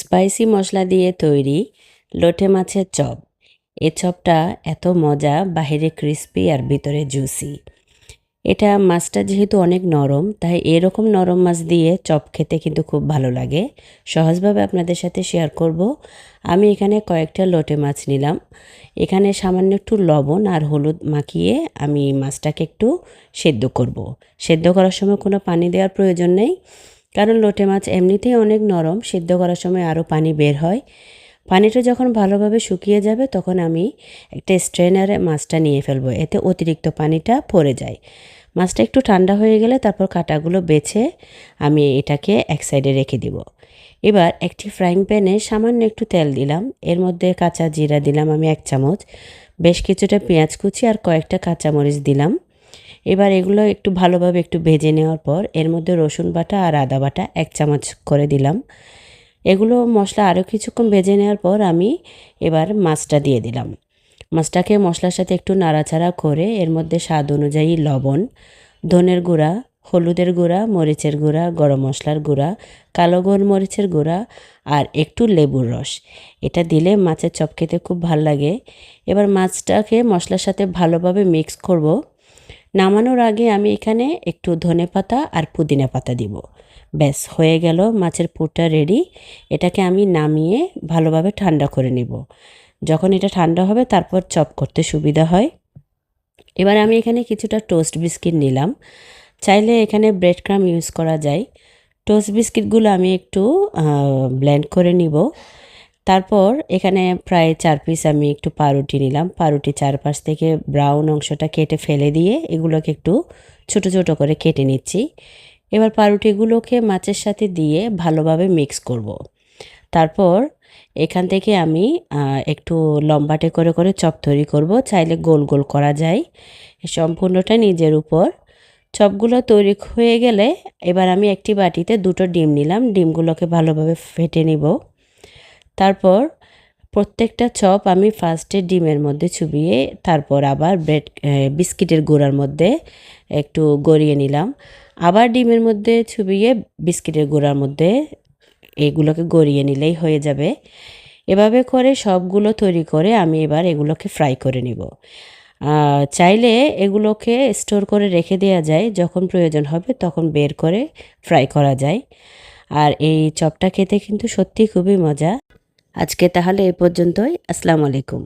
Spicy মশলা দিয়ে তৈরি লোটে মাছের চপ। এই চপটা এত মজা, বাহিরে ক্রিস্পি আর ভিতরে জুসি। এটা মাছটা যেহেতু অনেক নরম, তাই এরকম নরম মাছ দিয়ে চপ খেতে কিন্তু খুব ভালো লাগে। সহজভাবে আপনাদের সাথে শেয়ার করব। আমি এখানে কয়েকটা লোটে মাছ নিলাম। এখানে সামান্য একটু লবণ আর হলুদ মাখিয়ে আমি মাছটাকে একটু সেদ্ধ করব। সেদ্ধ করার সময় কোনো পানি দেওয়ার প্রয়োজন নেই, কারণ লোটে মাছ এমনিতেই অনেক নরম, সিদ্ধ করার সময় আরও পানি বের হয়। পানিটা যখন ভালোভাবে শুকিয়ে যাবে তখন আমি একটা স্ট্রেনারে মাছটা নিয়ে ফেলবো, এতে অতিরিক্ত পানিটা পড়ে যায়। মাছটা একটু ঠান্ডা হয়ে গেলে তারপর কাঁটাগুলো বেছে আমি এটাকে এক সাইডে রেখে দিব। এবার একটি ফ্রাইং প্যানে সামান্য একটু তেল দিলাম, এর মধ্যে কাঁচা জিরা দিলাম আমি 1 চামচ, বেশ কিছুটা পেঁয়াজ কুচি আর কয়েকটা কাঁচামরিচ দিলাম। এবার এগুলো একটু ভালোভাবে একটু ভেজে নেওয়ার পর এর মধ্যে রসুন বাটা আর আদা বাটা 1 চামচ করে দিলাম। এগুলো মশলা আরও কিছুক্ষণ ভেজে নেওয়ার পর আমি এবার মাছটা দিয়ে দিলাম। মাছটাকে মশলার সাথে একটু নাড়াচাড়া করে এর মধ্যে স্বাদ অনুযায়ী লবণ, ধনের গুঁড়া, হলুদের গুঁড়া, মরিচের গুঁড়া, গরম মশলার গুঁড়া, কালো গোলমরিচের গুঁড়া আর একটু লেবুর রস, এটা দিলে মাছের চপ খেতে খুব ভাল লাগে। এবার মাছটাকে মশলার সাথে ভালোভাবে মিক্স করব। নামানোর আগে আমি এখানে একটু ধনেপাতা আর পুদিনা পাতা দিব। ব্যাস হয়ে গেল, মাছের পুরটা রেডি। এটাকে আমি নামিয়ে ভালোভাবে ঠান্ডা করে নিব। যখন এটা ঠান্ডা হবে তারপর চপ করতে সুবিধা হয়। এবার আমি এখানে কিছুটা টোস্ট বিস্কিট নিলাম। চাইলে এখানে ব্রেড ক্রাম্ব ইউজ করা যায়। টোস্ট বিস্কিটগুলো আমি একটু ব্লেন্ড করে নিব। তারপর এখানে প্রায় 4 পিস আমি একটু পাউরুটি নিলাম। পাউরুটি চারপাশ থেকে ব্রাউন অংশটা কেটে ফেলে দিয়ে এগুলোকে একটু ছোট ছোট করে কেটে নিচ্ছি। এবার পাউরুটিগুলোকে মাছের সাথে দিয়ে ভালোভাবে মিক্স করব। তারপর এখান থেকে আমি একটু লম্বাটে করে করে চপ তৈরি করব। চাইলে গোল গোল করা যায়, সম্পূর্ণটা নিজের উপর। চপগুলো তৈরি হয়ে গেলে এবার আমি একটি বাটিতে 2টো ডিম নিলাম। ডিমগুলোকে ভালোভাবে ফেটে নিব। তারপর প্রত্যেকটা চপ আমি ফার্স্টে ডিমের মধ্যে চুবিয়ে তারপর আবার বিস্কিটের গুঁড়ার মধ্যে একটু গড়িয়ে নিলাম। আবার ডিমের মধ্যে চুবিয়ে বিস্কিটের গুঁড়ার মধ্যে এগুলোকে গড়িয়ে নিলেই হয়ে যাবে। এভাবে করে সবগুলো তৈরি করে আমি এবার এগুলোকে ফ্রাই করে নিব। চাইলে এগুলোকে স্টোর করে রেখে দেওয়া যায়, যখন প্রয়োজন হবে তখন বের করে ফ্রাই করা যায়। আর এই চপটা খেতে কিন্তু সত্যি খুবই মজা। আজকে তাহলে এ পর্যন্তই। আসসালামু আলাইকুম।